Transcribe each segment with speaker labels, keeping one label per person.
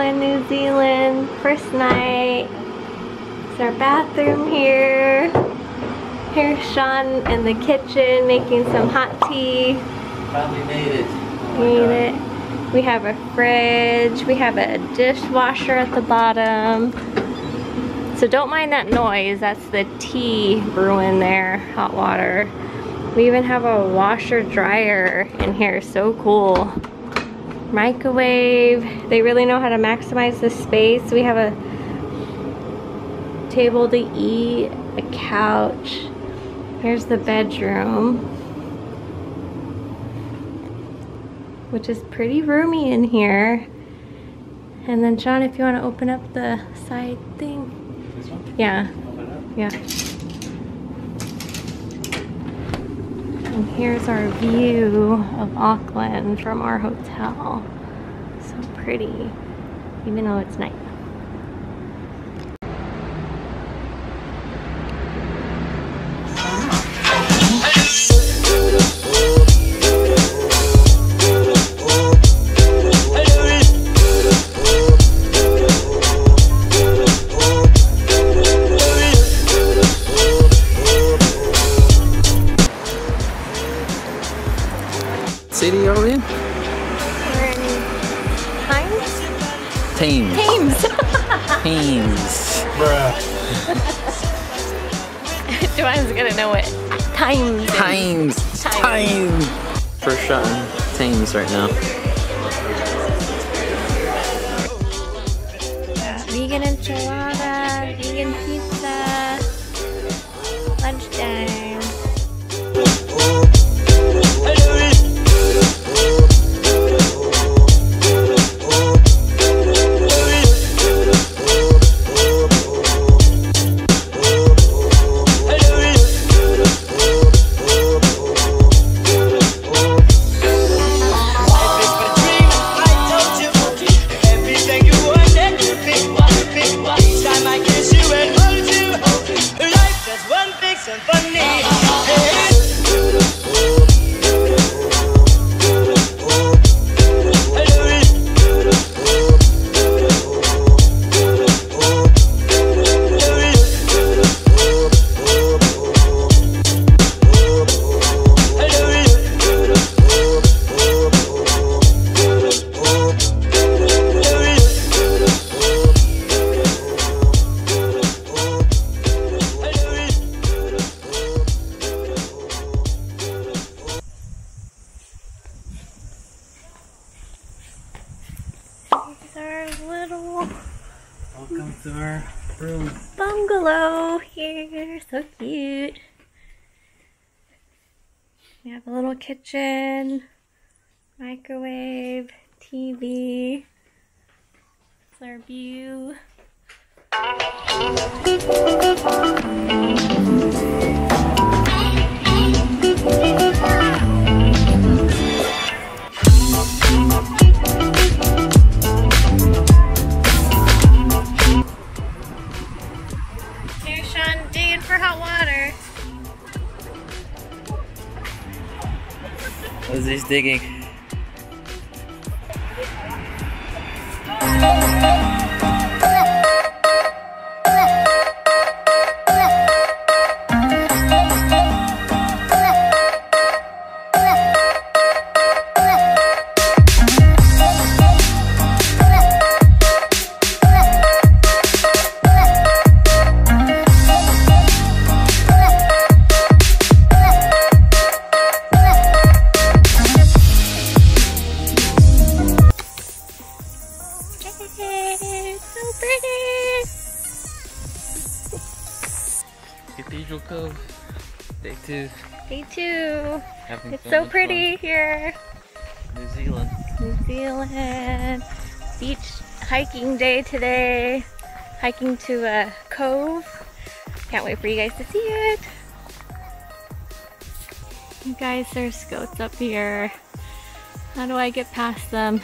Speaker 1: in New Zealand. First night. It's our bathroom here. Here's Sean in the kitchen making some hot tea.
Speaker 2: Finally made it.
Speaker 1: Made it. We have a fridge. We have a dishwasher at the bottom. So don't mind that noise. That's the tea brewing there, hot water. We even have a washer dryer in here. So cool. Microwave. They really know how to maximize the space. We have a table to eat, a couch. Here's the bedroom, which is pretty roomy in here. And then Sean, if you want to open up the side thing.
Speaker 2: This one?
Speaker 1: Yeah.
Speaker 2: Open it up.
Speaker 1: Yeah. And here's our view of Auckland from our hotel. So pretty, even though it's night.
Speaker 2: City are we in?
Speaker 1: We're in Thames?
Speaker 2: Thames. Thames. Bruh.
Speaker 1: Joanne's gonna know what Thames is.
Speaker 2: Thames. First shot in Thames right now.
Speaker 1: Vegan enchilada, vegan pizza, lunchtime.
Speaker 2: Welcome to our room.
Speaker 1: Bungalow here, so cute. We have a little kitchen, microwave, TV. It's our view. Here's Sean digging for hot water.
Speaker 2: Lesley's digging.
Speaker 1: So pretty.
Speaker 2: Cathedral Cove, day 2.
Speaker 1: Day 2.
Speaker 2: Having
Speaker 1: It's
Speaker 2: fun
Speaker 1: so
Speaker 2: with
Speaker 1: pretty here.
Speaker 2: New Zealand.
Speaker 1: New Zealand. Beach hiking day today. Hiking to a cove. Can't wait for you guys to see it. You guys, there's goats up here. How do I get past them?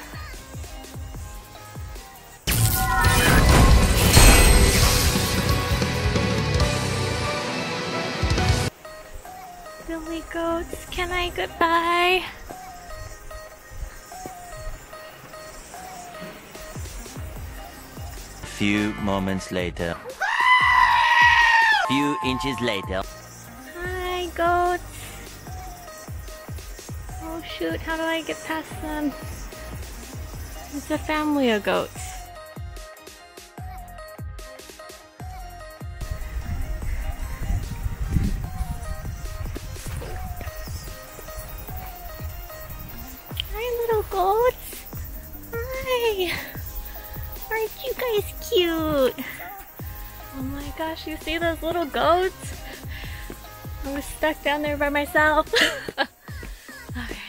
Speaker 1: Billy goats, can I goodbye?
Speaker 3: few moments later. Few inches later.
Speaker 1: Hi, goats. Oh shoot, how do I get past them? It's a family of goats. Hi, little goats. Hi. Aren't you guys cute? Oh my gosh, you see those little goats? I'm stuck down there by myself. Okay.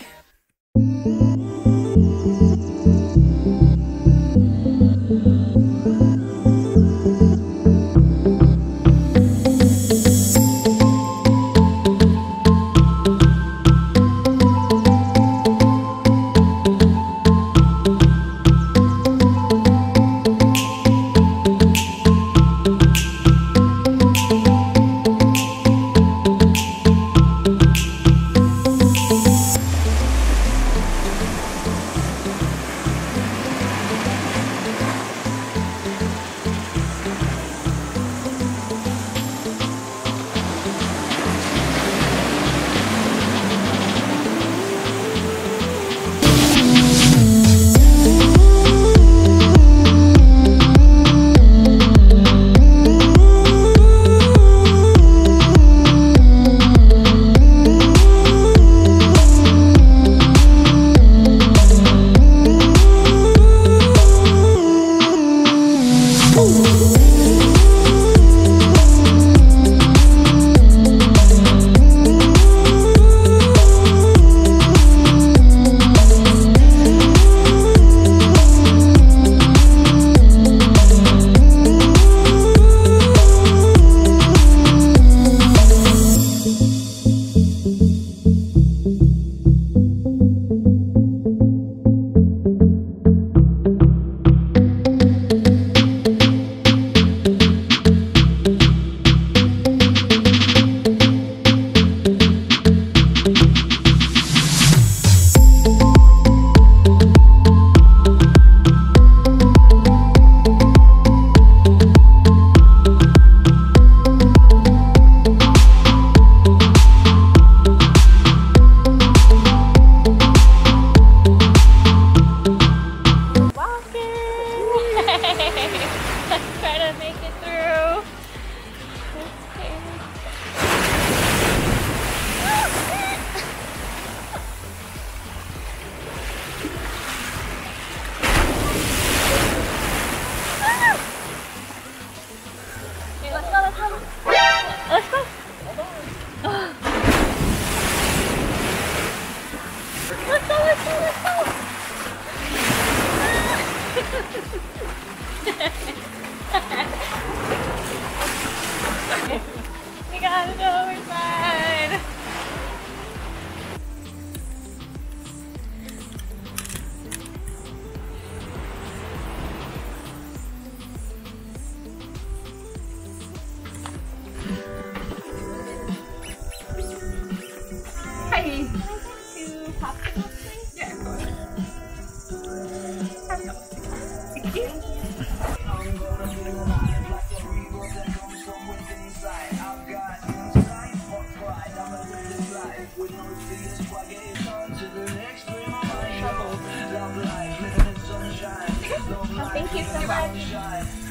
Speaker 1: We got it over side.
Speaker 4: Hi.
Speaker 1: Two popsicles, please?
Speaker 4: Yeah, go ahead. Thank you.
Speaker 1: Thank you so much.